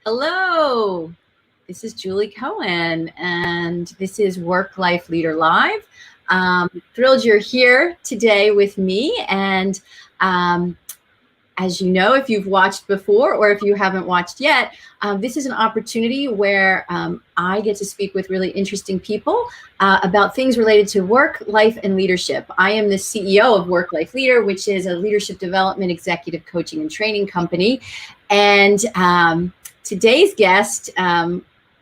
Hello, this is Julie Cohen, and this is Work Life Leader Live. Thrilled you're here today with me. And as you know, if you've watched before or if you haven't watched yet, this is an opportunity where I get to speak with really interesting people about things related to work, life, and leadership. I am the CEO of Work Life Leader, which is a leadership development, executive coaching, and training company. And today's guest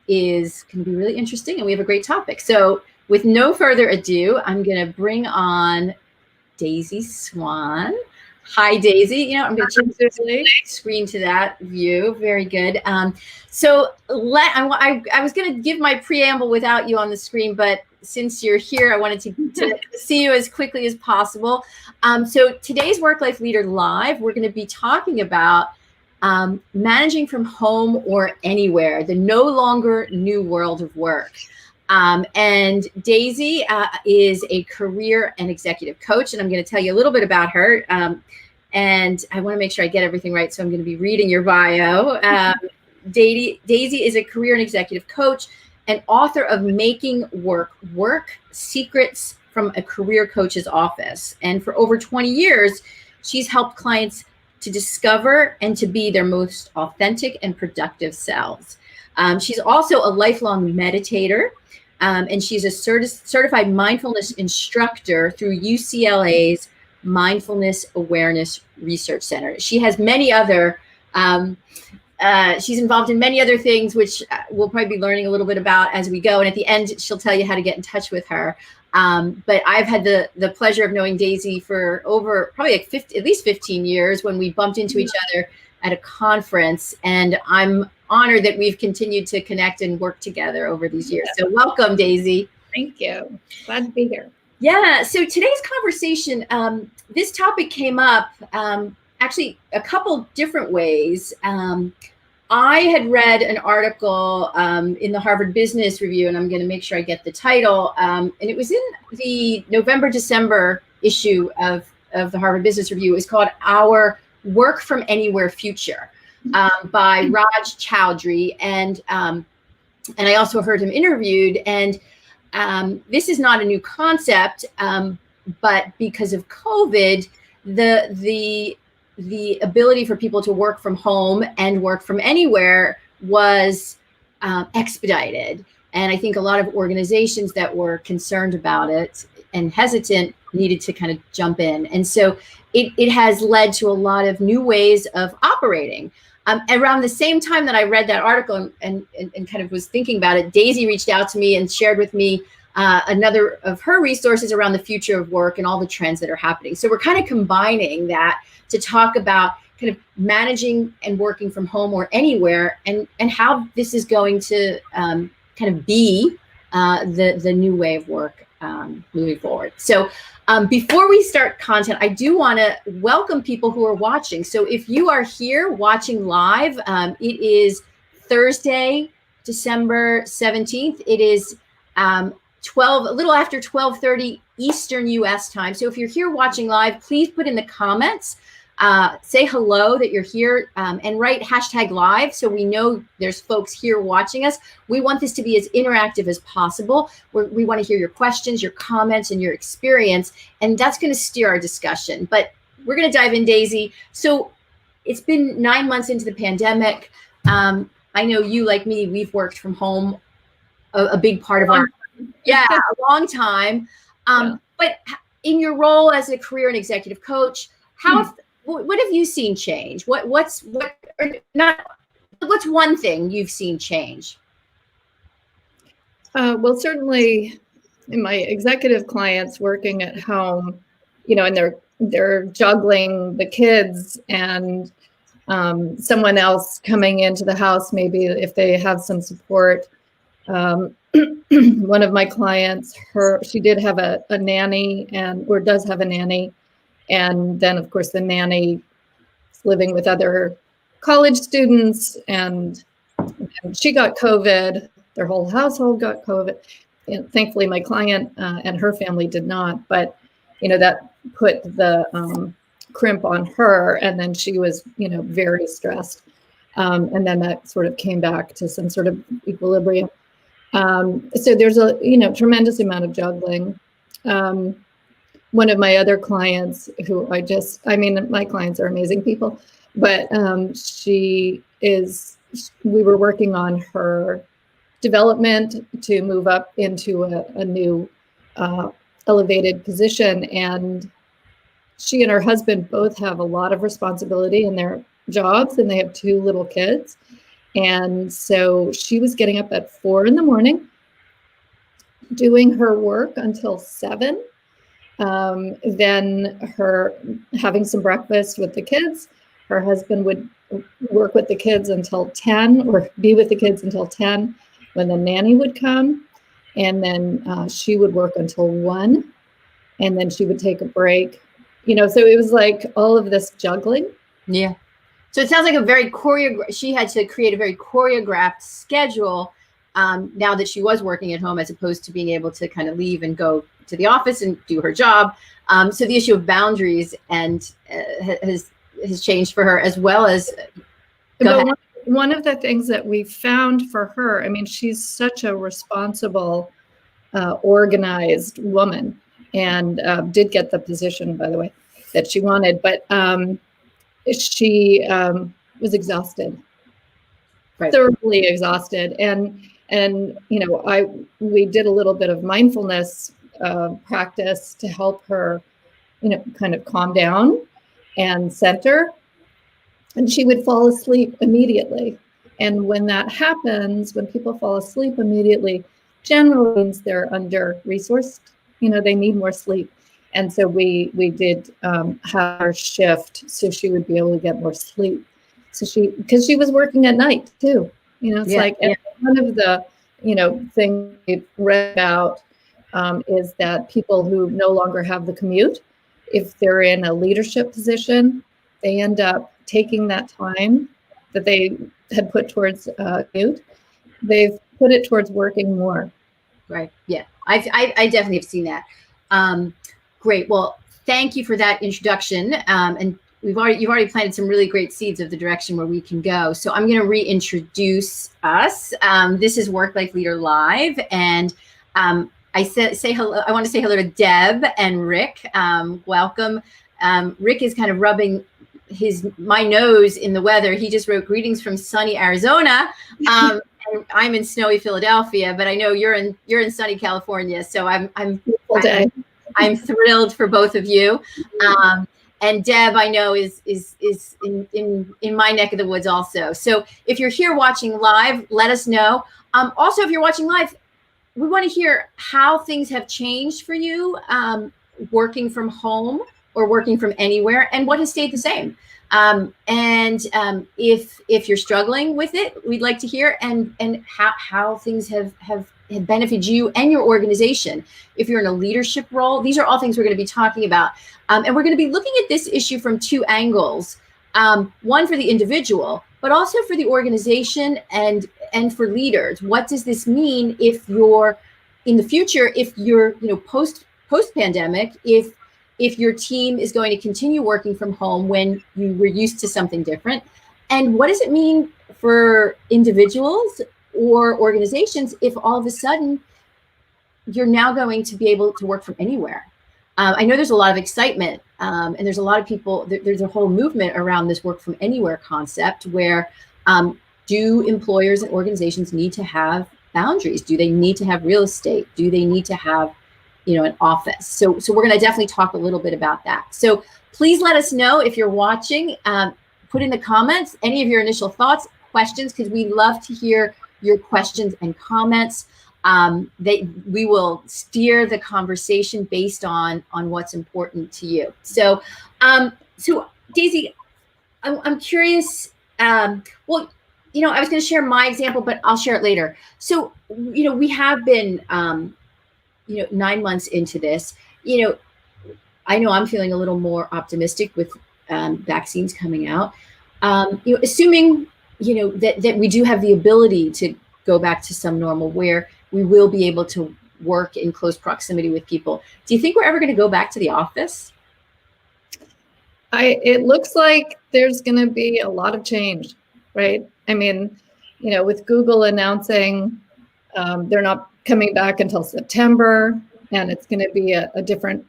is going to be really interesting, and we have a great topic. So with no further ado, I'm going to bring on Daisy Swan. Hi, Daisy. I'm going to change the screen to that view. Very good. I was going to give my preamble without you on the screen, but since you're here, I wanted to see you as quickly as possible. So today's Work Life Leader Live, we're going to be talking about managing from home or anywhere, the no longer new world of work. And Daisy is a career and executive coach, and I'm going to tell you a little bit about her. And I want to make sure I get everything right, so I'm going to be reading your bio. Daisy is a career and executive coach and author of Making Work Secrets from a Career Coach's Office. And for over 20 years, she's helped clients to discover and to be their most authentic and productive selves. She's also a lifelong meditator, and she's a certified mindfulness instructor through UCLA's Mindfulness Awareness Research Center. She has many other, she's involved in many other things, which we'll probably be learning a little bit about as we go. And at the end, she'll tell you how to get in touch with her. But I've had the pleasure of knowing Daisy for over probably at least 15 years when we bumped into each other at a conference. And I'm honored that we've continued to connect and work together over these years. So welcome, Daisy. Thank you. Glad to be here. Yeah. So today's conversation, this topic came up actually a couple different ways. I had read an article in the Harvard Business Review, and I'm going to make sure I get the title. And it was in the November-December issue of the Harvard Business Review. It was called Our Work from Anywhere Future by Raj Chowdhury. And I also heard him interviewed. And this is not a new concept, but because of COVID, the ability for people to work from home and work from anywhere was expedited. And I think a lot of organizations that were concerned about it and hesitant needed to kind of jump in. And so it has led to a lot of new ways of operating. Around the same time that I read that article and kind of was thinking about it, Daisy reached out to me and shared with me another of her resources around the future of work and all the trends that are happening. So we're kind of combining that to talk about kind of managing and working from home or anywhere, and how this is going to kind of be the new way of work moving forward. So before we start content, I do want to welcome people who are watching. So if you are here watching live, it is Thursday, December 17th. It is a little after 12:30 Eastern US time. So if you're here watching live, please put in the comments, say hello that you're here, and write #live so we know there's folks here watching us. We want this to be as interactive as possible. We want to hear your questions, your comments, and your experience, and that's going to steer our discussion. But we're going to dive in, Daisy. So it's been 9 months into the pandemic. I know you, like me, we've worked from home a big part of our a long time. But in your role as a career and executive coach, what have you seen change? What's one thing you've seen change? Well, certainly in my executive clients working at home, and they're juggling the kids and someone else coming into the house, maybe if they have some support. One of my clients, she did have a nanny or does have a nanny. And then, of course, the nanny is living with other college students, and she got COVID. Their whole household got COVID. And thankfully, my client and her family did not. But, that put the crimp on her, and then she was, very stressed. And then that sort of came back to some sort of equilibrium. So there's a, tremendous amount of juggling. One of my other clients my clients are amazing people, but we were working on her development to move up into a new elevated position. And she and her husband both have a lot of responsibility in their jobs, and they have 2 little kids. And so she was getting up at 4 a.m, doing her work until 7. Then her having some breakfast with the kids. Her husband would work with the kids until 10, or be with the kids until 10, when the nanny would come. And then she would work until 1, and then she would take a break. So it was like all of this juggling. Yeah. So it sounds like she had to create a very choreographed schedule now that she was working at home, as opposed to being able to kind of leave and go to the office and do her job. So the issue of boundaries has changed for her, as well as. One of the things that we found for her, she's such a responsible, organized woman, and did get the position, by the way, that she wanted. But she was exhausted, right. Thoroughly exhausted. And we did a little bit of mindfulness practice to help her, kind of calm down and center. And she would fall asleep immediately. And when that happens, when people fall asleep immediately, generally means they're under-resourced. They need more sleep. And so we did have her shift so she would be able to get more sleep. So because she was working at night too. One of the, things we've read about is that people who no longer have the commute, if they're in a leadership position, they end up taking that time that they had put towards commute, they've put it towards working more. Right. Yeah. I definitely have seen that. Great. Well, thank you for that introduction. And you've already planted some really great seeds of the direction where we can go. So I'm going to reintroduce us. This is Work Life Leader Live, and I say hello. I want to say hello to Deb and Rick. Welcome. Rick is kind of rubbing my nose in the weather. He just wrote greetings from sunny Arizona. And I'm in snowy Philadelphia, but I know you're in sunny California. So I'm thrilled for both of you. And Deb, I know is in my neck of the woods also. So if you're here watching live, let us know. Also, if you're watching live, we want to hear how things have changed for you, working from home or working from anywhere, and what has stayed the same. If you're struggling with it, we'd like to hear, and how things have benefited you and your organization. If you're in a leadership role, these are all things we're going to be talking about. And we're going to be looking at this issue from 2 angles. One for the individual, but also for the organization and for leaders. What does this mean if you're in the future, if you're, post-pandemic, if your team is going to continue working from home when you were used to something different? And what does it mean for individuals or organizations if all of a sudden you're now going to be able to work from anywhere? I know there's a lot of excitement, and there's a lot of people, there's a whole movement around this work from anywhere concept where do employers and organizations need to have boundaries? Do they need to have real estate? Do they need to have an office? So we're going to definitely talk a little bit about that. So please let us know if you're watching. Put in the comments any of your initial thoughts, questions, because we love to hear your questions and comments. we will steer the conversation based on what's important to you. So, so Daisy, I'm curious. Well, I was going to share my example, but I'll share it later. So, we have been, 9 months into this. I know I'm feeling a little more optimistic with vaccines coming out. Assuming that we do have the ability to go back to some normal where we will be able to work in close proximity with people. Do you think we're ever going to go back to the office? It looks like there's going to be a lot of change, right? I mean, with Google announcing they're not coming back until September, and it's going to be a different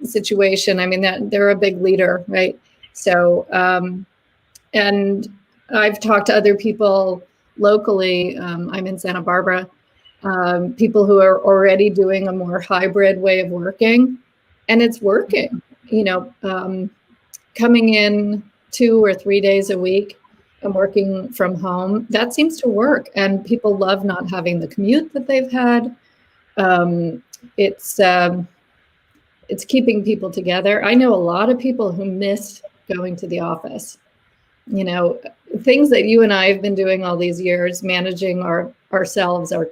situation. I mean, they're a big leader, right? So, and I've talked to other people locally. I'm in Santa Barbara, people who are already doing a more hybrid way of working, and it's working. Coming in 2 or 3 days a week and working from home, that seems to work. And people love not having the commute that they've had. It's keeping people together. I know a lot of people who miss going to the office. Things that you and I have been doing all these years, managing ourselves, our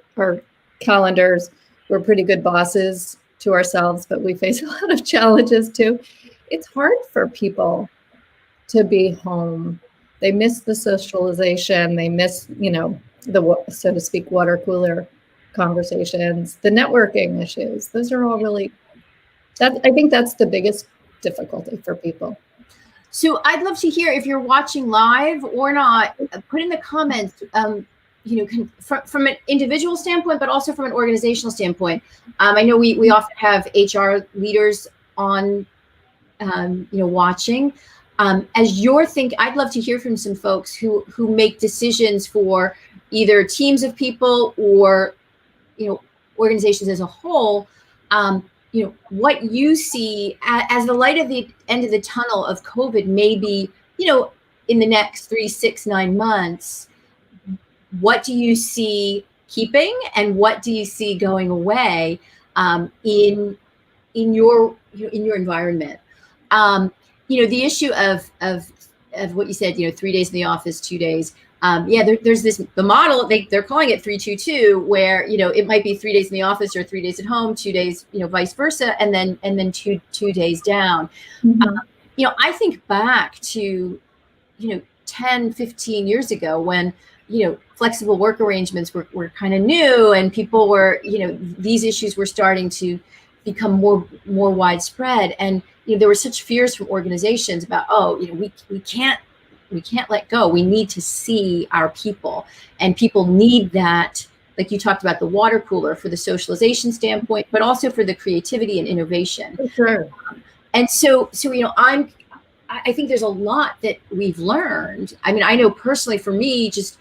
calendars. We're pretty good bosses to ourselves, but we face a lot of challenges too. It's hard for people to be home. They miss the socialization. They miss, the, so to speak, water cooler conversations, the networking issues. Those are all really, I think that's the biggest difficulty for people. So I'd love to hear if you're watching live or not, put in the comments, from an individual standpoint, but also from an organizational standpoint. I know we often have HR leaders on, watching. As you're thinking, I'd love to hear from some folks who make decisions for either teams of people or, organizations as a whole. What you see as the light at the end of the tunnel of COVID, maybe, in the next 3, 6, 9 months, what do you see keeping and what do you see going away in your environment? The issue of what you said, 3 days in the office, 2 days. There's the model, they're calling it 3-2-2, where, it might be 3 days in the office or 3 days at home, 2 days, vice versa, and then two days down. Mm-hmm. I think back to, 10, 15 years ago when, flexible work arrangements were kind of new and people were, these issues were starting to become more widespread. And, there were such fears from organizations about, we can't let go. We need to see our people, and people need that, like you talked about, the water cooler for the socialization standpoint, but also for the creativity and innovation. For sure. And so, I think there's a lot that we've learned. I mean, I know personally for me, just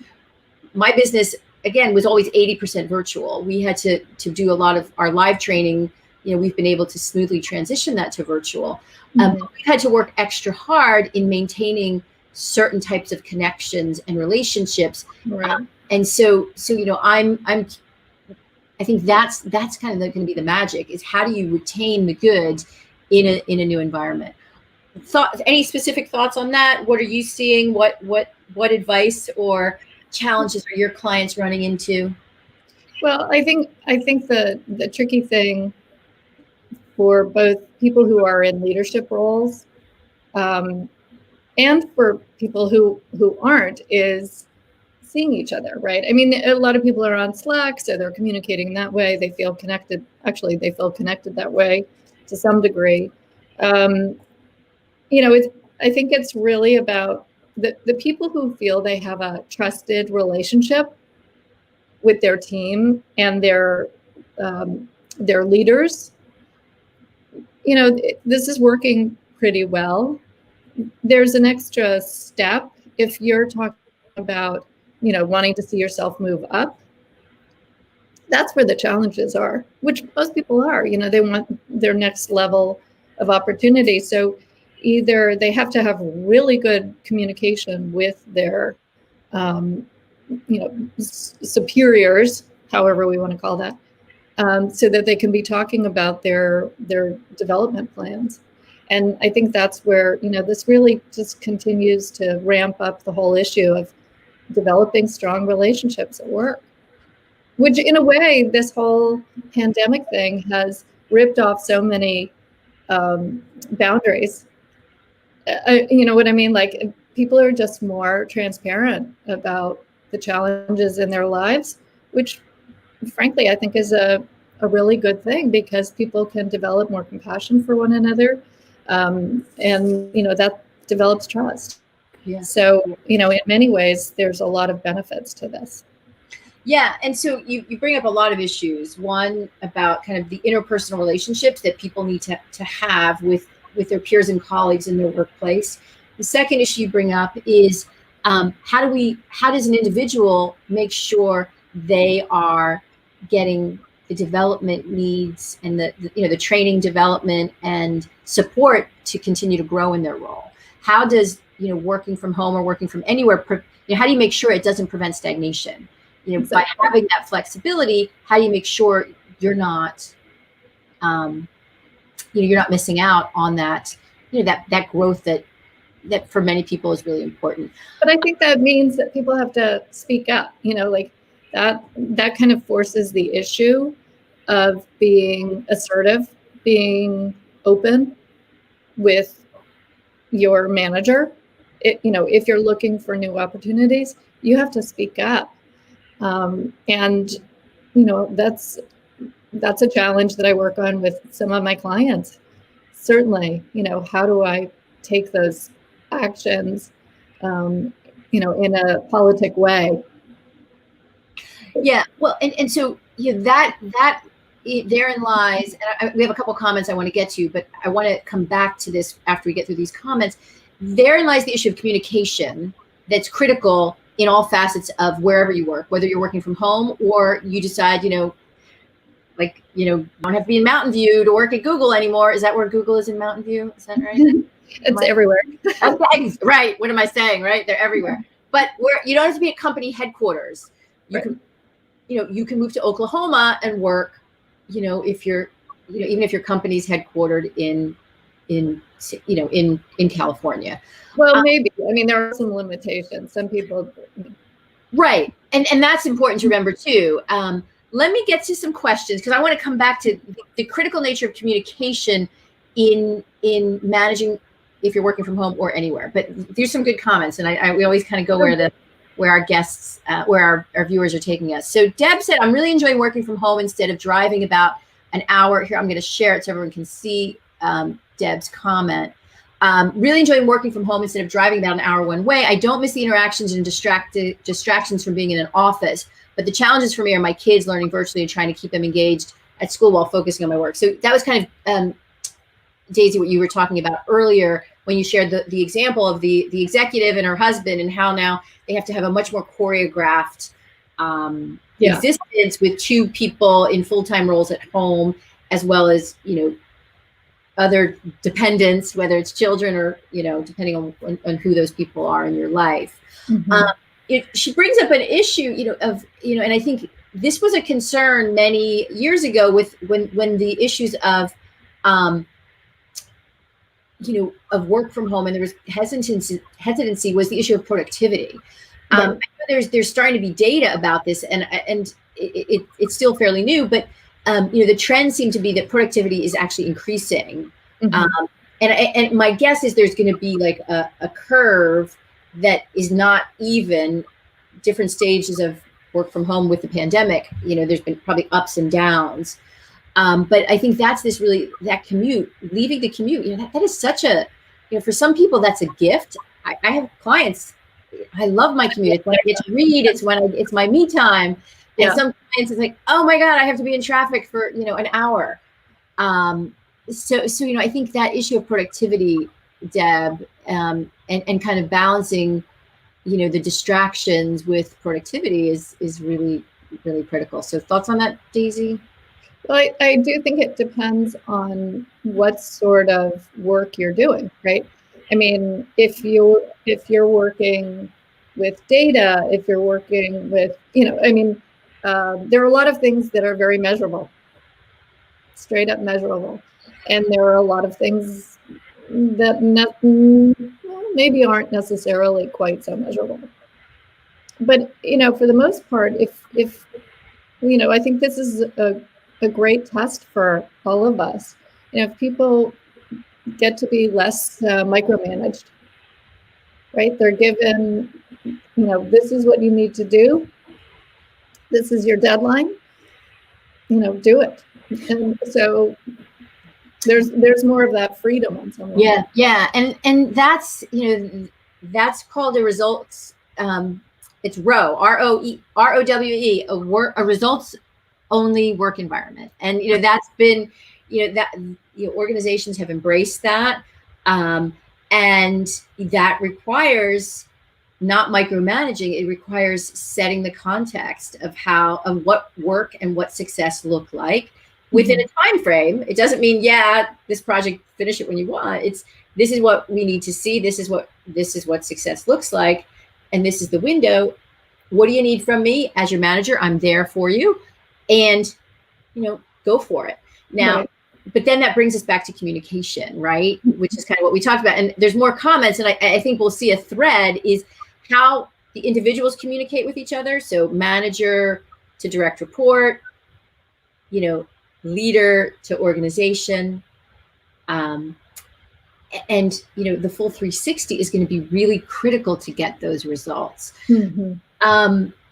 my business, again, was always 80% virtual. We had to do a lot of our live training. We've been able to smoothly transition that to virtual. Mm-hmm. We've had to work extra hard in maintaining certain types of connections and relationships. Right. And so, I think that's kind of going to be the magic, is how do you retain the goods in a new environment? Any specific thoughts on that? What are you seeing? What advice or challenges are your clients running into? Well, I think the tricky thing for both people who are in leadership roles, and for people who aren't, is seeing each other, right? I mean, a lot of people are on Slack, so they're communicating that way. They feel connected. Actually, they feel connected that way to some degree. I think it's really about the people who feel they have a trusted relationship with their team and their leaders. This is working pretty well. There's an extra step if you're talking about, wanting to see yourself move up. That's where the challenges are, which most people are. They want their next level of opportunity. So either they have to have really good communication with their, superiors, however we want to call that, so that they can be talking about their development plans. And I think that's where, this really just continues to ramp up the whole issue of developing strong relationships at work, which in a way, this whole pandemic thing has ripped off so many boundaries. You know what I mean? Like, people are just more transparent about the challenges in their lives, which frankly, I think is a really good thing, because people can develop more compassion for one another. And, that develops trust. Yeah. So, in many ways, there's a lot of benefits to this. Yeah. And so you bring up a lot of issues. One, about kind of the interpersonal relationships that people need to have with their peers and colleagues in their workplace. The second issue you bring up is how does an individual make sure they are getting the development needs and the training, development, and support to continue to grow in their role? How does working from home or working from anywhere, how do you make sure it doesn't prevent stagnation? Exactly. By having that flexibility, how do you make sure you're not you're not missing out on that that growth that for many people is really important? But I think that means that people have to speak up, like that kind of forces the issue of being assertive, being open with your manager. If you're looking for new opportunities, you have to speak up. And that's a challenge that I work on with some of my clients. Certainly, how do I take those actions, in a politic way? Yeah, well, and so that therein lies, and we have a couple comments I want to get to, but I want to come back to this after we get through these comments. Therein lies the issue of communication that's critical in all facets of wherever you work, whether you're working from home or you decide, don't have to be in Mountain View to work at Google anymore. Is that where Google is, in Mountain View? Is that right? It's everywhere. Okay, right. What am I saying? Right? They're everywhere. But you don't have to be at company headquarters. You can move to Oklahoma and work, if you're, even if your company's headquartered in California. Well, maybe. I mean, there are some limitations. Some people. Right. And that's important to remember too. Let me get to some questions, because I want to come back to the critical nature of communication in managing if you're working from home or anywhere. But there's some good comments, and we always kind of go where our guests, where our viewers are taking us. So Deb said, I'm really enjoying working from home instead of driving about an hour. Here, I'm going to share it so everyone can see Deb's comment. Really enjoying working from home instead of driving about an hour one way. I don't miss the interactions and distractions from being in an office, but the challenges for me are my kids learning virtually and trying to keep them engaged at school while focusing on my work. So that was kind of, Daisy, what you were talking about earlier when you shared the example of the executive and her husband, and how now they have to have a much more choreographed existence with two people in full-time roles at home, as well as, other dependents, whether it's children or, depending on who those people are in your life. Mm-hmm. She brings up an issue, and I think this was a concern many years ago with when the issues of work from home, and there was hesitancy was the issue of productivity. Right. There's starting to be data about this, and it's still fairly new, but the trends seem to be that productivity is actually increasing. Mm-hmm. And my guess is there's going to be like a curve that is not even, different stages of work from home with the pandemic. There's been probably ups and downs. But I think that's that commute, leaving the commute, that is such a, for some people, that's a gift. I have clients, I love my commute. It's when I get to read, it's my me time. And some clients, it's like, oh my God, I have to be in traffic for, an hour. So I think that issue of productivity, Deb, and kind of balancing, the distractions with productivity is really, really critical. So thoughts on that, Daisy? Well, I do think it depends on what sort of work you're doing, right? I mean, if you're working with data, if you're working with, there are a lot of things that are very measurable, straight up measurable. And there are a lot of things that maybe aren't necessarily quite so measurable. But, for the most part, if I think this is a great test for all of us. If people get to be less micromanaged, right? They're given, this is what you need to do. This is your deadline, do it. And so there's more of that freedom on some level. Yeah. And that's, that's called a results, it's ROWE, ROWE, a results only work environment. And, that's been, organizations have embraced that. And that requires not micromanaging. It requires setting the context of what work and what success look like within a time frame. It doesn't mean, this project, finish it when you want. This is what we need to see. This is what success looks like. And this is the window. What do you need from me as your manager? I'm there for you. And, go for it. Now, right. But then that brings us back to communication, right? Which is kind of what we talked about. And there's more comments. And I think we'll see a thread is how the individuals communicate with each other. So manager to direct report, leader to organization. And, the full 360 is going to be really critical to get those results.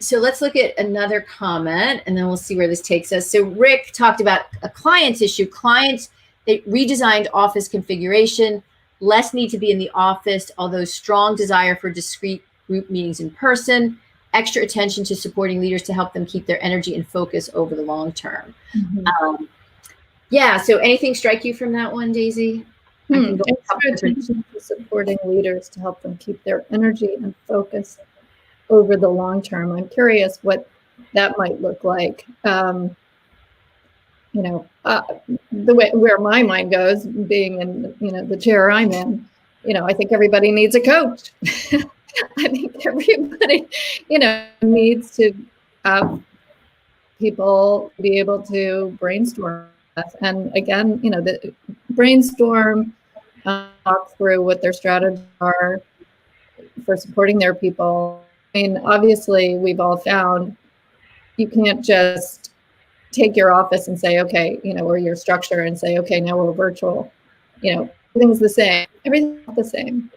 So let's look at another comment and then we'll see where this takes us. So Rick talked about a client issue. Clients, they redesigned office configuration, less need to be in the office, although strong desire for discrete group meetings in person, extra attention to supporting leaders to help them keep their energy and focus over the long term. So anything strike you from that one, Daisy? Extra attention to supporting leaders to help them keep their energy and focus over the long term. I'm curious what that might look like. The way where my mind goes, being in the chair I'm in, I think everybody needs a coach. I think everybody, needs to have people be able to brainstorm. And again, the brainstorm, talk through what their strategies are for supporting their people. I mean, obviously, we've all found you can't just take your office and say, okay, or your structure and say, okay, now we're virtual. Everything's the same. Everything's not the same.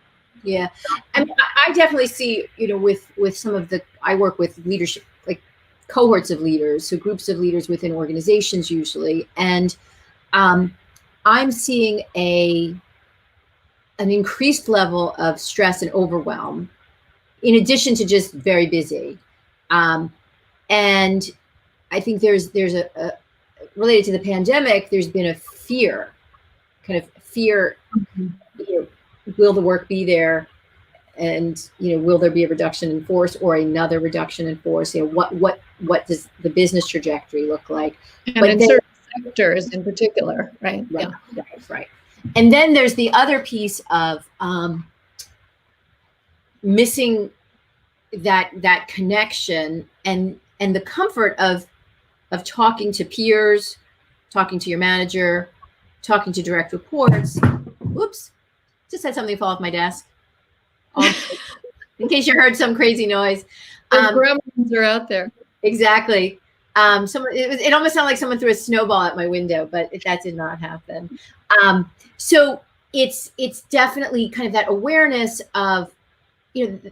Yeah. I mean, I definitely see, with some of I work with leadership, like cohorts of leaders, so groups of leaders within organizations usually. And I'm seeing an increased level of stress and overwhelm in addition to just very busy. And I think there's a related to the pandemic, there's been a fear, will the work be there? And, will there be a reduction in force or another reduction in force? What does the business trajectory look like? And in certain sectors in particular, right? Right. And then there's the other piece of missing that connection and the comfort of talking to peers, talking to your manager, talking to direct reports. Whoops, just had something fall off my desk. In case you heard some crazy noise. Gremlins are out there. Exactly. It almost sounded like someone threw a snowball at my window, but that did not happen. So it's definitely kind of that awareness of, again,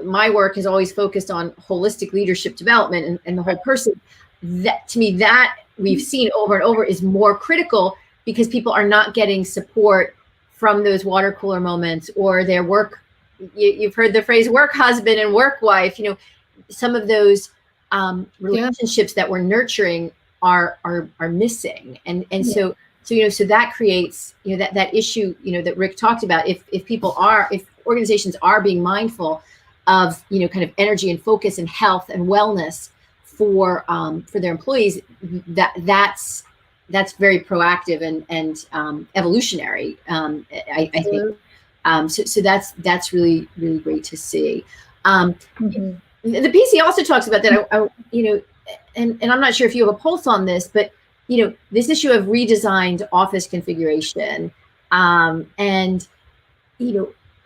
my work has always focused on holistic leadership development and the whole person. That to me, that we've seen over and over is more critical because people are not getting support from those water cooler moments or their work. You've heard the phrase work husband and work wife. Some of those relationships that we're nurturing are missing, and so that creates that issue that Rick talked about. If organizations are being mindful of kind of energy and focus and health and wellness for their employees, that's very proactive and evolutionary. I think so. That's really, really great to see. the PC also talks about that. And I'm not sure if you have a pulse on this, but this issue of redesigned office configuration, and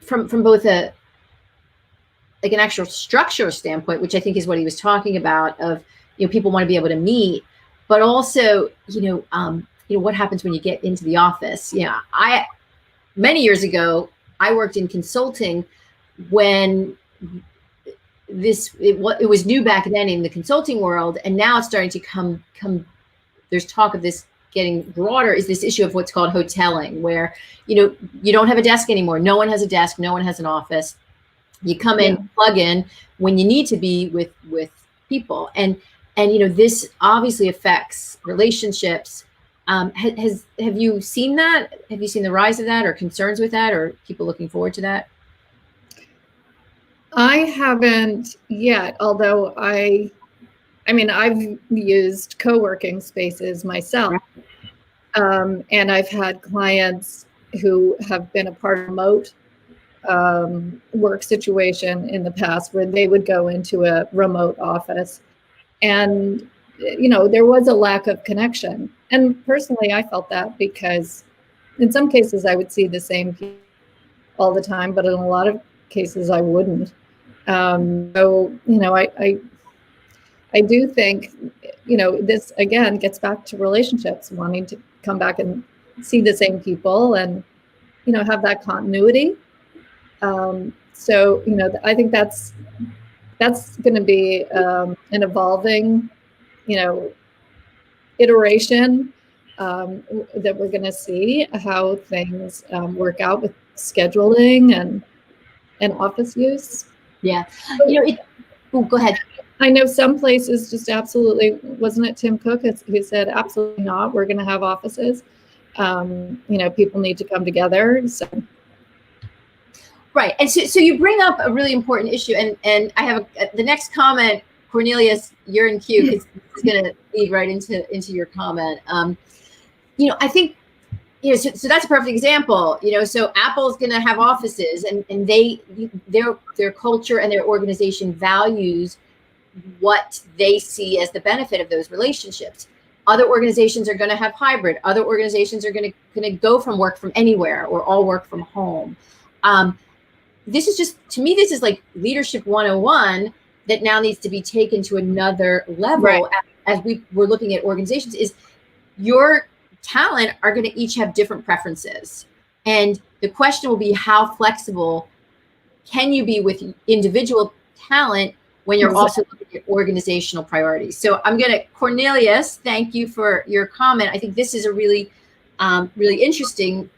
from both an actual structural standpoint, which I think is what he was talking about, of people want to be able to meet, but also what happens when you get into the office. Many years ago, I worked in consulting when it was new back then in the consulting world, and now it's starting to come. There's talk of this getting broader, is this issue of what's called hoteling, where you don't have a desk anymore. No one has a desk. No one has an office. You come in, plug in when you need to be with people, and this obviously affects relationships. Have you seen that? Have you seen the rise of that, or concerns with that, or people looking forward to that? I haven't yet, although I've used co-working spaces myself, and I've had clients who have been a part of remote work situation in the past, where they would go into a remote office, and there was a lack of connection. And personally, I felt that, because in some cases I would see the same people all the time, but in a lot of cases I wouldn't. So I do think this again gets back to relationships, wanting to come back and see the same people, and have that continuity. So I think that's going to be an evolving iteration that we're going to see how things work out with scheduling and office use. Yeah. Go ahead. I know some places just absolutely, wasn't it Tim Cook who said, absolutely not, we're going to have offices. People need to come together. So. Right. And so you bring up a really important issue, and I have the next comment, Cornelius, you're in queue, because it's going to lead right into your comment. I think, so that's a perfect example. So Apple's going to have offices, and their culture and their organization values what they see as the benefit of those relationships. Other organizations are going to have hybrid. Other organizations are going to go from work from anywhere, or all work from home. This is just, to me, this is like leadership 101 that now needs to be taken to another level. Right. As we're looking at organizations, is your talent are going to each have different preferences. And the question will be, how flexible can you be with individual talent when you're also looking at organizational priorities? So Cornelius, thank you for your comment. I think this is a really, really interesting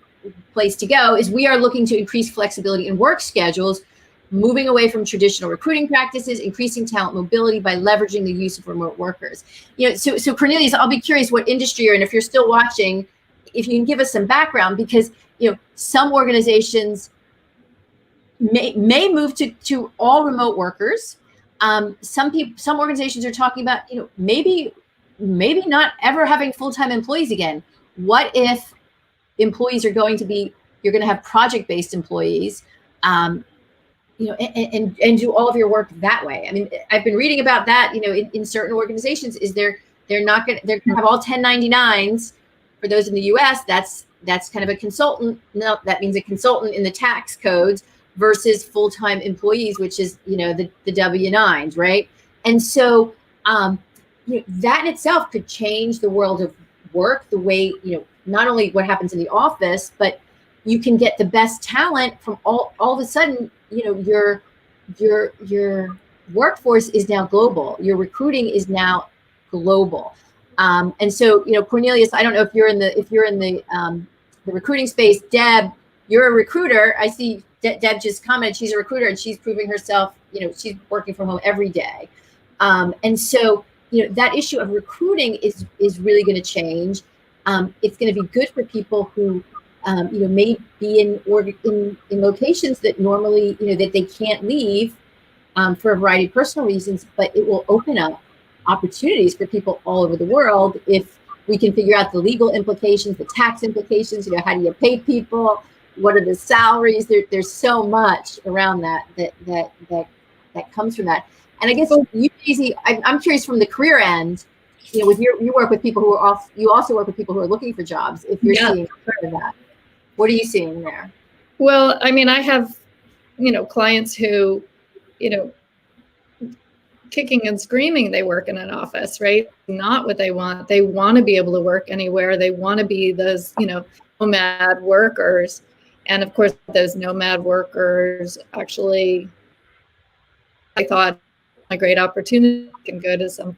place to go. Is we are looking to increase flexibility in work schedules, moving away from traditional recruiting practices, increasing talent mobility by leveraging the use of remote workers. So Cornelius, I'll be curious what industry you're in. If you're still watching, if you can give us some background, because some organizations may move to all remote workers. Some organizations are talking about maybe not ever having full-time employees again. What if employees are going to be, you're going to have project-based employees, and do all of your work that way? I mean, I've been reading about that, in certain organizations, is they're going to have all 1099s. For those in the US, that's kind of a consultant. No, that means a consultant in the tax codes versus full-time employees, which is, the W-9s, right? And so that in itself could change the world of work, the way, not only what happens in the office, but you can get the best talent from all of a sudden, your workforce is now global. Your recruiting is now global. And so, Cornelius, I don't know if you're in the recruiting space. Deb, you're a recruiter. I see Deb just commented she's a recruiter, and she's proving herself, she's working from home every day. And so, that issue of recruiting is really going to change. It's going to be good for people who, may be in locations that normally, that they can't leave for a variety of personal reasons, but it will open up opportunities for people all over the world if we can figure out the legal implications, the tax implications. How do you pay people? What are the salaries? There's so much around that comes from that. And I guess you, Daisy, I'm curious from the career end, with you work with people who are off, you also work with people who are looking for jobs. If you're seeing that, what are you seeing there? Well, I mean, I have, clients who, kicking and screaming, they work in an office, right? Not what they want. They want to be able to work anywhere. They want to be those, nomad workers. And of course, those nomad workers actually, I thought, a great opportunity, can go to some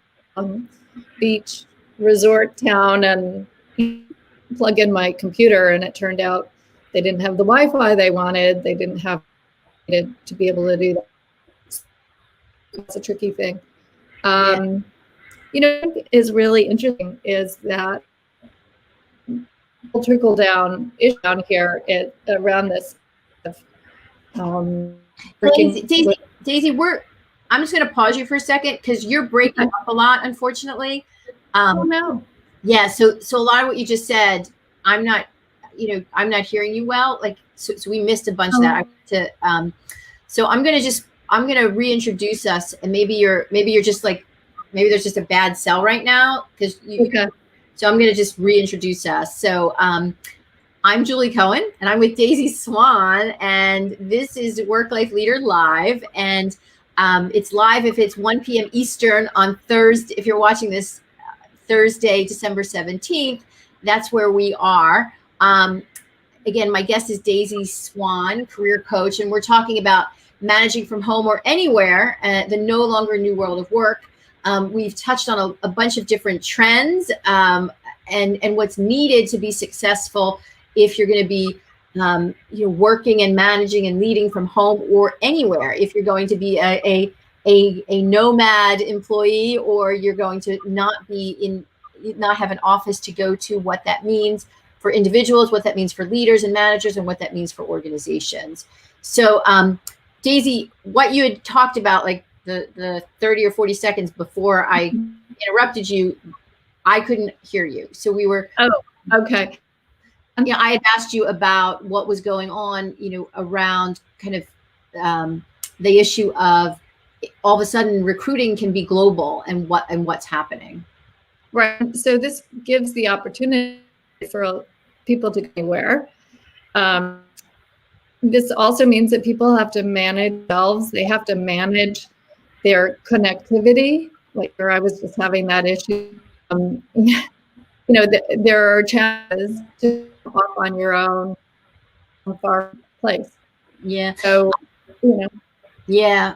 beach resort town and plug in my computer. And it turned out they didn't have the Wi-Fi they wanted. They didn't have to be able to do that. That's a tricky thing. Is really interesting is that trickle down issue down here around this. Daisy, I'm just going to pause you for a second because you're breaking up a lot, unfortunately. Oh no. Yeah. So a lot of what you just said, I'm not hearing you well. So we missed a bunch of that. So I'm going to reintroduce us, and maybe you're just maybe there's just a bad cell right now because So I'm going to just reintroduce us. So I'm Julie Cohen, and I'm with Daisy Swan, and this is Work Life Leader Live, and it's live if it's 1 p.m. Eastern on Thursday. If you're watching this Thursday, December 17th, that's where we are. Again, my guest is Daisy Swan, career coach, and we're talking about managing from home or anywhere, the no longer new world of work. We've touched on a bunch of different trends and what's needed to be successful if you're going to be working and managing and leading from home or anywhere. If you're going to be a nomad employee, or you're going to not have an office to go to, what that means for individuals, what that means for leaders and managers, and what that means for organizations. So Daisy, what you had talked about, the 30 or 40 seconds before I interrupted you, I couldn't hear you. So we were. Oh, okay. I had asked you about what was going on, around kind of the issue of all of a sudden recruiting can be global and what's happening. Right. So this gives the opportunity for people to go anywhere. This also means that people have to manage themselves. They have to manage their connectivity. Like where I was just having that issue. There are challenges to off on your own far place. Yeah. So, Yeah.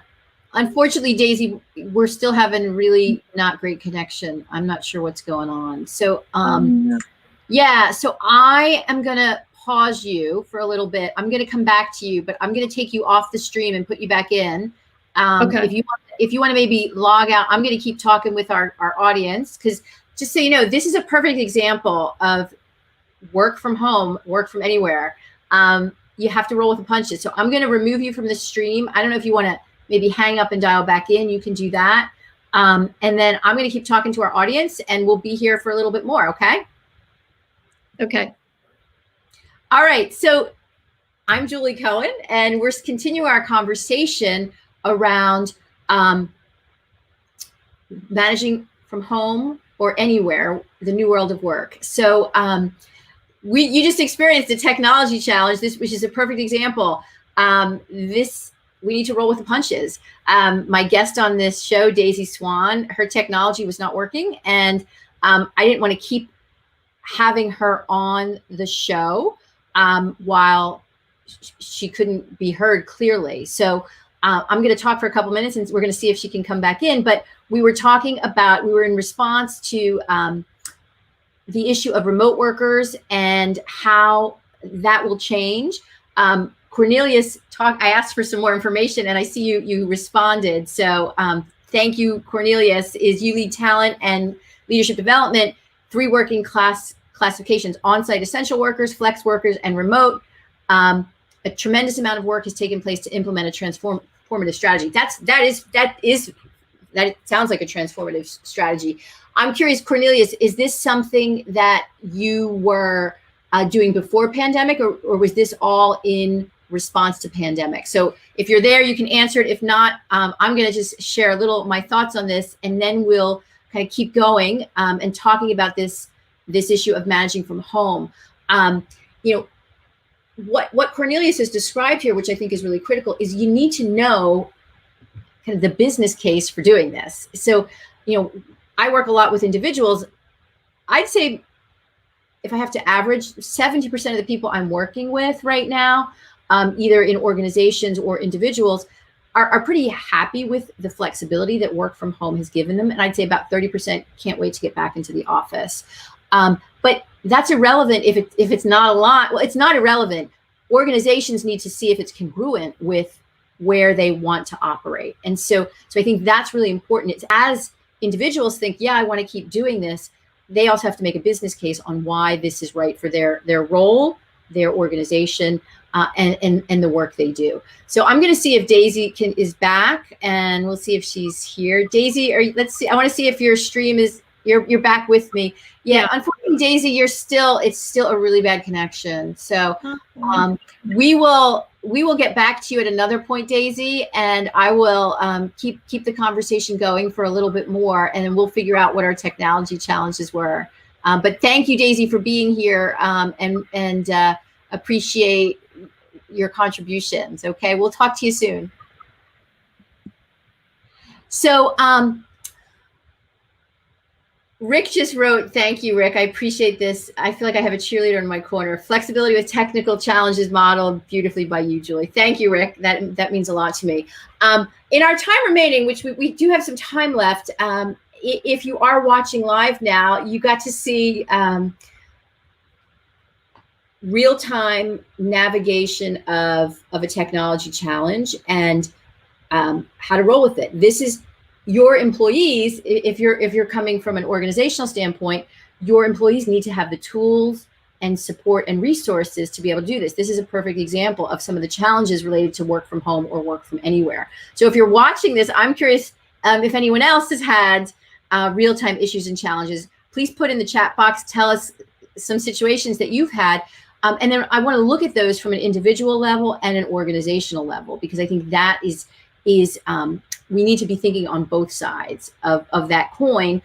Unfortunately, Daisy, we're still having really not great connection. I'm not sure what's going on. So, so I am going to pause you for a little bit. I'm going to come back to you, but I'm going to take you off the stream and put you back in. Okay. If you want to maybe log out, I'm going to keep talking with our audience, because just so you know, this is a perfect example of work from home, work from anywhere. You have to roll with the punches. So I'm going to remove you from the stream. I don't know if you want to maybe hang up and dial back in. You can do that. And then I'm going to keep talking to our audience, and we'll be here for a little bit more. Okay. Okay. All right. So I'm Julie Cohen, and we're continuing our conversation around managing from home or anywhere, the new world of work. So you just experienced a technology challenge, which is a perfect example. We need to roll with the punches. My guest on this show, Daisy Swan, her technology was not working, and I didn't want to keep having her on the show while she couldn't be heard clearly. So I'm going to talk for a couple minutes, and we're going to see if she can come back in. But we were in response to the issue of remote workers and how that will change. Cornelius I asked for some more information, and I see you responded. So thank you, Cornelius. You lead talent and leadership development, 3 working classifications: on-site essential workers, flex workers, and remote. A tremendous amount of work has taken place to implement a transformative strategy. That sounds like a transformative strategy. I'm curious, Cornelius, is this something that you were doing before pandemic, or was this all in response to pandemic. So if you're there, you can answer it. If not, I'm going to just share a little my thoughts on this, and then we'll kind of keep going and talking about this issue of managing from home. What Cornelius has described here, which I think is really critical, is you need to know kind of the business case for doing this. So, I work a lot with individuals. I'd say if I have to average, 70% of the people I'm working with right now, either in organizations or individuals, are pretty happy with the flexibility that work from home has given them. And I'd say about 30% can't wait to get back into the office. But that's irrelevant if it's not a lot. Well, it's not irrelevant. Organizations need to see if it's congruent with where they want to operate. And so I think that's really important. It's as individuals think, yeah, I want to keep doing this, they also have to make a business case on why this is right for their role, their organization, and the work they do. So I'm going to see if Daisy is back, and we'll see if she's here. Daisy, let's see. I want to see if your stream is you're back with me. Yeah. Unfortunately, Daisy, it's still a really bad connection. So we will get back to you at another point, Daisy, and I will keep the conversation going for a little bit more, and then we'll figure out what our technology challenges were. But thank you, Daisy, for being here, and appreciate your contributions. Okay, we'll talk to you soon. So Rick just wrote, thank you, Rick. I appreciate this. I feel like I have a cheerleader in my corner. Flexibility with technical challenges modeled beautifully by you, Julie. Thank you, Rick. That means a lot to me. In our time remaining, which we do have some time left, if you are watching live now, you got to see real-time navigation of a technology challenge and how to roll with it. This is your employees. If you're coming from an organizational standpoint, your employees need to have the tools and support and resources to be able to do this. This is a perfect example of some of the challenges related to work from home or work from anywhere. So if you're watching this, I'm curious if anyone else has had real-time issues and challenges. Please put in the chat box, tell us some situations that you've had. And then I want to look at those from an individual level and an organizational level, because I think that is we need to be thinking on both sides of that coin.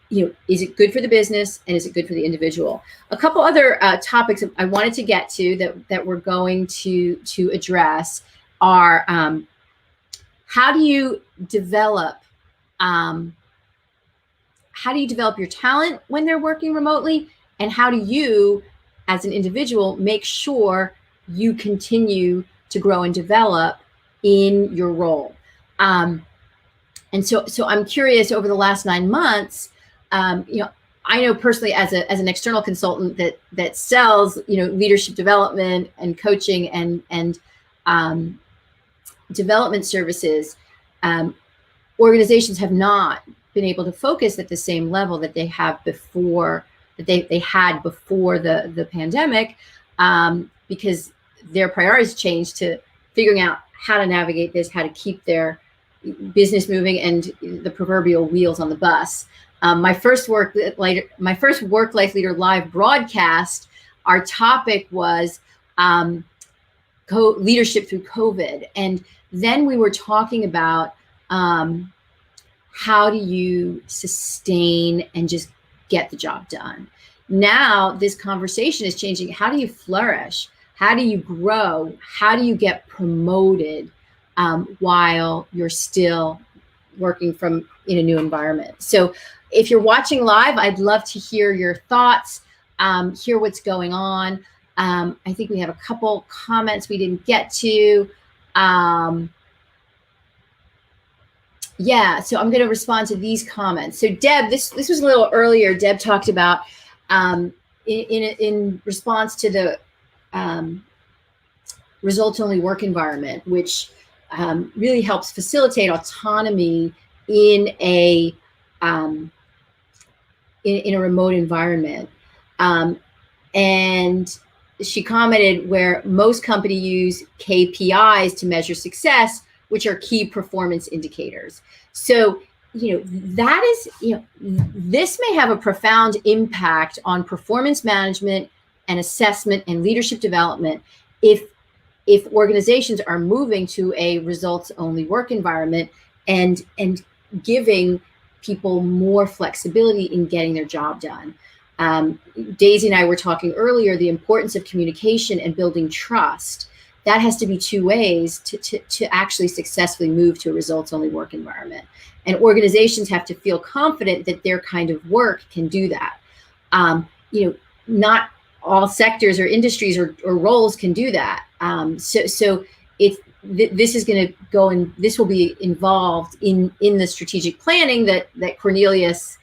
Is it good for the business, and is it good for the individual? A couple other topics I wanted to get to that we're going to address are how do you develop your talent when they're working remotely, and how do you, as an individual, make sure you continue to grow and develop in your role. And so I'm curious, over the last 9 months, I know personally as an external consultant that sells, leadership development and coaching and development services, organizations have not been able to focus at the same level that they have before, that they had before the pandemic, because their priorities changed to figuring out how to navigate this, how to keep their business moving and the proverbial wheels on the bus. My first Work Life Leader live broadcast, our topic was leadership through COVID. And then we were talking about how do you sustain and just get the job done. Now this conversation is changing. How do you flourish? How do you grow? How do you get promoted while you're still working in a new environment? So if you're watching live, I'd love to hear your thoughts, hear what's going on. I think we have a couple comments we didn't get to. Yeah, so I'm going to respond to these comments. So Deb, this was a little earlier. Deb talked about in response to the results-only work environment, which really helps facilitate autonomy in a remote environment. And she commented where most companies use KPIs to measure success, which are key performance indicators. So, that is, this may have a profound impact on performance management and assessment and leadership development if if organizations are moving to a results-only work environment and giving people more flexibility in getting their job done. Daisy and I were talking earlier, the importance of communication and building trust. That has to be two ways to actually successfully move to a results-only work environment. And organizations have to feel confident that their kind of work can do that. Not all sectors or industries or roles can do that. So this is going to go and this will be involved in the strategic planning that Cornelius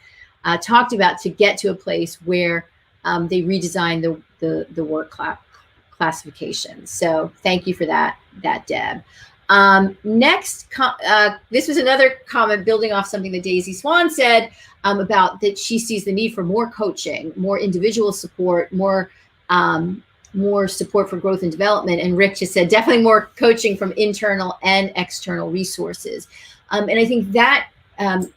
talked about to get to a place where they redesign the work classification. So thank you for that, Deb. Next, this was another comment building off something that Daisy Swan said about that she sees the need for more coaching, more individual support, more support for growth and development. And Rick just said definitely more coaching from internal and external resources. And I think that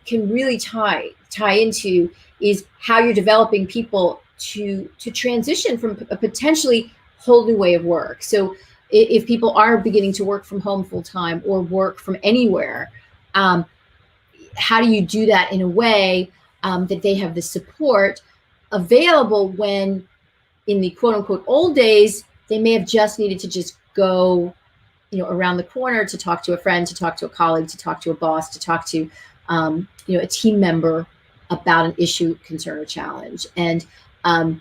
can really tie into is how you're developing people to transition from a potentially whole new way of work. So if people are beginning to work from home full time or work from anywhere, how do you do that in a way that they have the support available when in the quote unquote old days, they may have just needed to just go, around the corner to talk to a friend, to talk to a colleague, to talk to a boss, to talk to, a team member about an issue, concern, or challenge. And, I,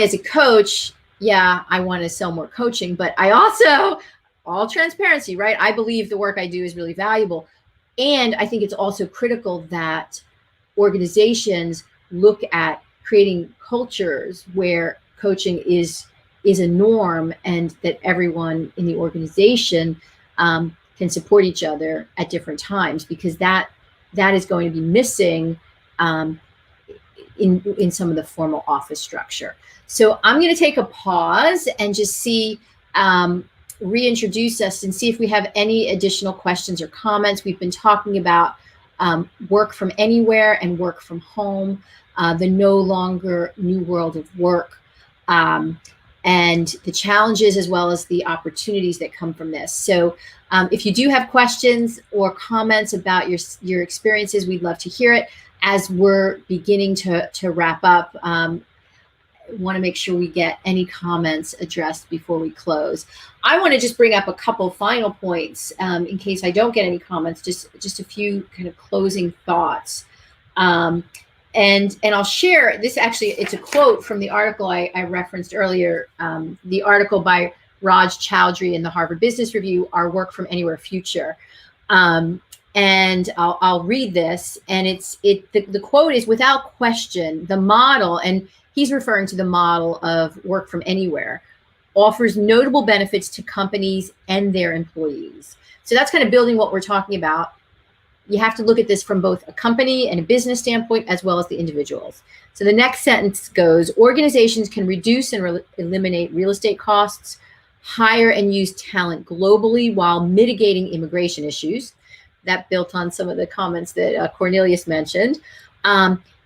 as a coach, I want to sell more coaching, but I also, all transparency, right? I believe the work I do is really valuable. And I think it's also critical that organizations look at creating cultures where coaching is a norm and that everyone in the organization can support each other at different times, because that is going to be missing in some of the formal office structure. So I'm going to take a pause and just see, reintroduce us and see if we have any additional questions or comments. We've been talking about work from anywhere and work from home, the no longer new world of work, and the challenges as well as the opportunities that come from this. So if you do have questions or comments about your experiences, we'd love to hear it. As we're beginning to wrap up, want to make sure we get any comments addressed before we close. I want to just bring up a couple final points in case I don't get any comments, just a few kind of closing thoughts. And I'll share this. Actually, it's a quote from the article I referenced earlier, the article by Raj Chowdhury in the Harvard Business Review, Our Work from Anywhere Future. And I'll read this. And the quote is, without question, the model, and he's referring to the model of work from anywhere, offers notable benefits to companies and their employees. So that's kind of building what we're talking about. You have to look at this from both a company and a business standpoint, as well as the individuals. So the next sentence goes, organizations can reduce and eliminate real estate costs, hire and use talent globally while mitigating immigration issues. That built on some of the comments that Cornelius mentioned.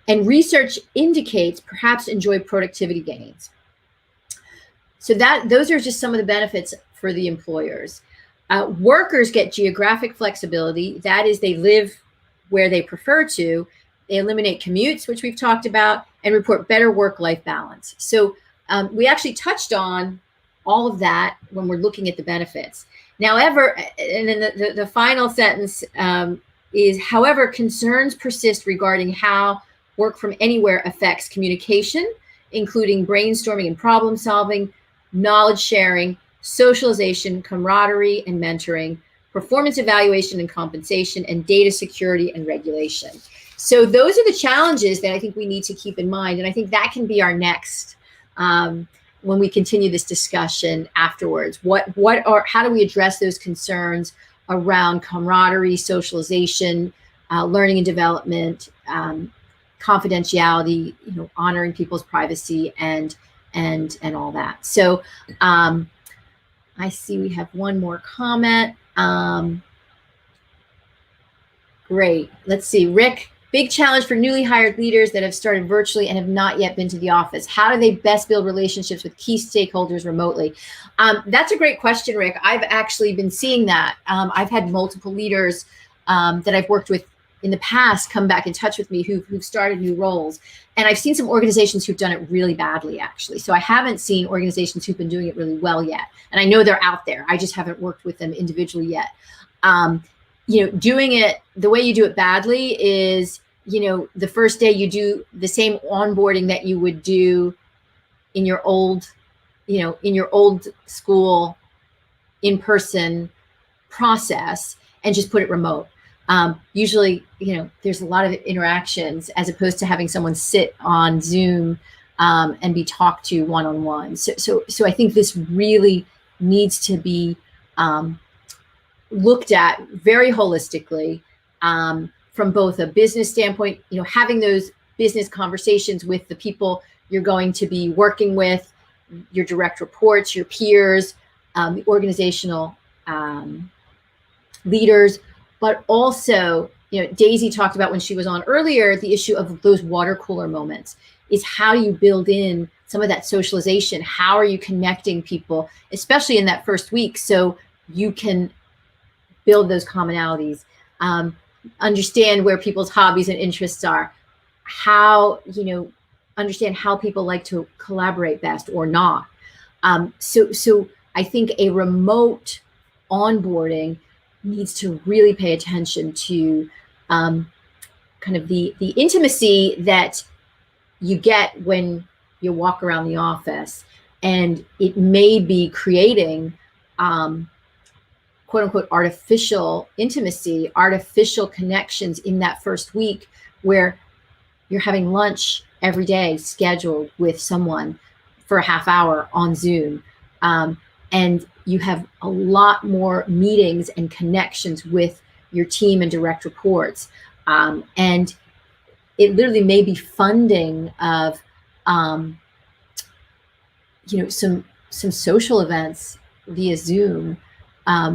And research indicates perhaps enjoy productivity gains. So those are just some of the benefits for the employers. Workers get geographic flexibility. That is, they live where they prefer to. They eliminate commutes, which we've talked about, and report better work-life balance. So we actually touched on all of that when we're looking at the benefits. However, and then the final sentence is, however, concerns persist regarding how work from anywhere affects communication, including brainstorming and problem solving, knowledge sharing, socialization, camaraderie and mentoring, performance evaluation and compensation, and data security and regulation. So those are the challenges that I think we need to keep in mind. And I think that can be our next, when we continue this discussion afterwards, how do we address those concerns around camaraderie, socialization, learning and development, confidentiality, honoring people's privacy and all that. So I see we have one more comment. Great. Let's see. Rick big challenge for newly hired leaders that have started virtually and have not yet been to the office. How do they best build relationships with key stakeholders remotely? That's a great question, Rick. I've actually been seeing that. I've had multiple leaders that I've worked with in the past come back in touch with me who've started new roles. And I've seen some organizations who've done it really badly, actually. So I haven't seen organizations who've been doing it really well yet. And I know they're out there. I just haven't worked with them individually yet. Doing it, the way you do it badly is, the first day you do the same onboarding that you would do in your old school in-person process and just put it remote. Usually, there's a lot of interactions as opposed to having someone sit on Zoom and be talked to one-on-one. So I think this really needs to be looked at very holistically from both a business standpoint, having those business conversations with the people you're going to be working with, your direct reports, your peers, the organizational leaders, but also, Daisy talked about when she was on earlier, the issue of those water cooler moments is how do you build in some of that socialization? How are you connecting people, especially in that first week, so you can build those commonalities, understand where people's hobbies and interests are, how, understand how people like to collaborate best or not. So I think a remote onboarding needs to really pay attention to kind of the intimacy that you get when you walk around the office, and it may be creating quote unquote artificial intimacy, artificial connections in that first week where you're having lunch every day scheduled with someone for a half hour on Zoom. And you have a lot more meetings and connections with your team and direct reports. And it literally may be funding of, some social events via Zoom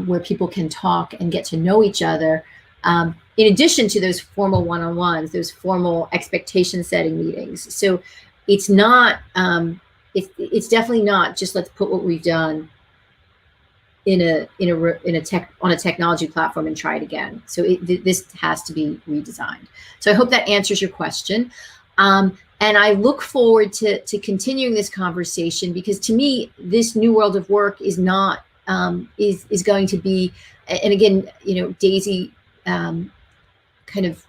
where people can talk and get to know each other. In addition to those formal one-on-ones, those formal expectation setting meetings. So it's not, it's definitely not just let's put what we've done on a technology platform and try it again. So this has to be redesigned. So I hope that answers your question. And I look forward to continuing this conversation, because to me, this new world of work is not, is going to be, and again, Daisy kind of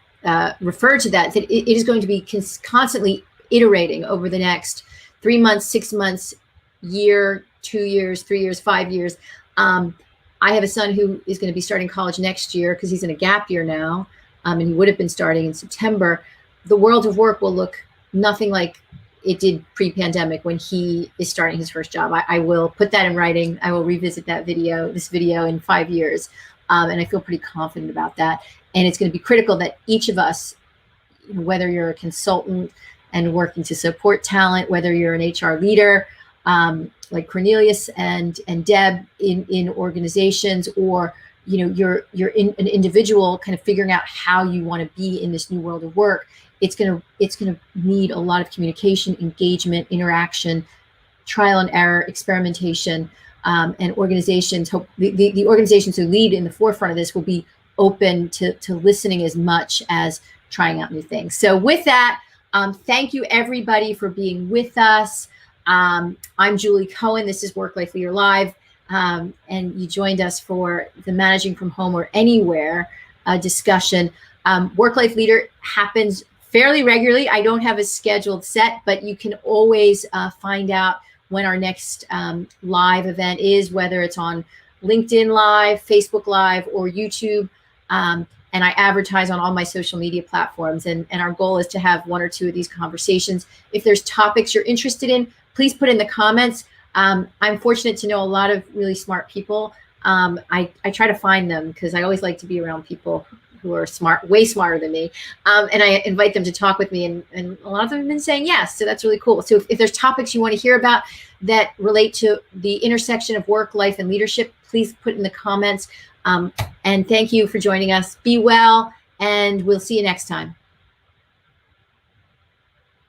referred to that it is going to be constantly iterating over the next 3 months, 6 months, year, 2 years, 3 years, 5 years. I have a son who is going to be starting college next year because he's in a gap year now, and he would have been starting in September. The world of work will look nothing like it did pre-pandemic when he is starting his first job. I will put that in writing. I will revisit this video in 5 years. And I feel pretty confident about that. And it's going to be critical that each of us, whether you're a consultant and working to support talent, whether you're an HR leader, like Cornelius and Deb in organizations, or you're in an individual kind of figuring out how you want to be in this new world of work, it's gonna need a lot of communication, engagement, interaction, trial and error, experimentation, and organizations. Hope the organizations who lead in the forefront of this will be open to listening as much as trying out new things. So with that, thank you everybody for being with us. I'm Julie Cohen. This is Work Life Leader Live, and you joined us for the Managing from Home or Anywhere discussion. Work Life Leader happens fairly regularly. I don't have a scheduled set, but you can always find out when our next live event is, whether it's on LinkedIn Live, Facebook Live, or YouTube. And I advertise on all my social media platforms. And our goal is to have 1 or 2 of these conversations. If there's topics you're interested in, please put in the comments. I'm fortunate to know a lot of really smart people. I try to find them because I always like to be around people who are smart, way smarter than me. And I invite them to talk with me, and a lot of them have been saying yes. So that's really cool. So if there's topics you want to hear about that relate to the intersection of work, life, and leadership, please put in the comments. And thank you for joining us. Be well, and we'll see you next time.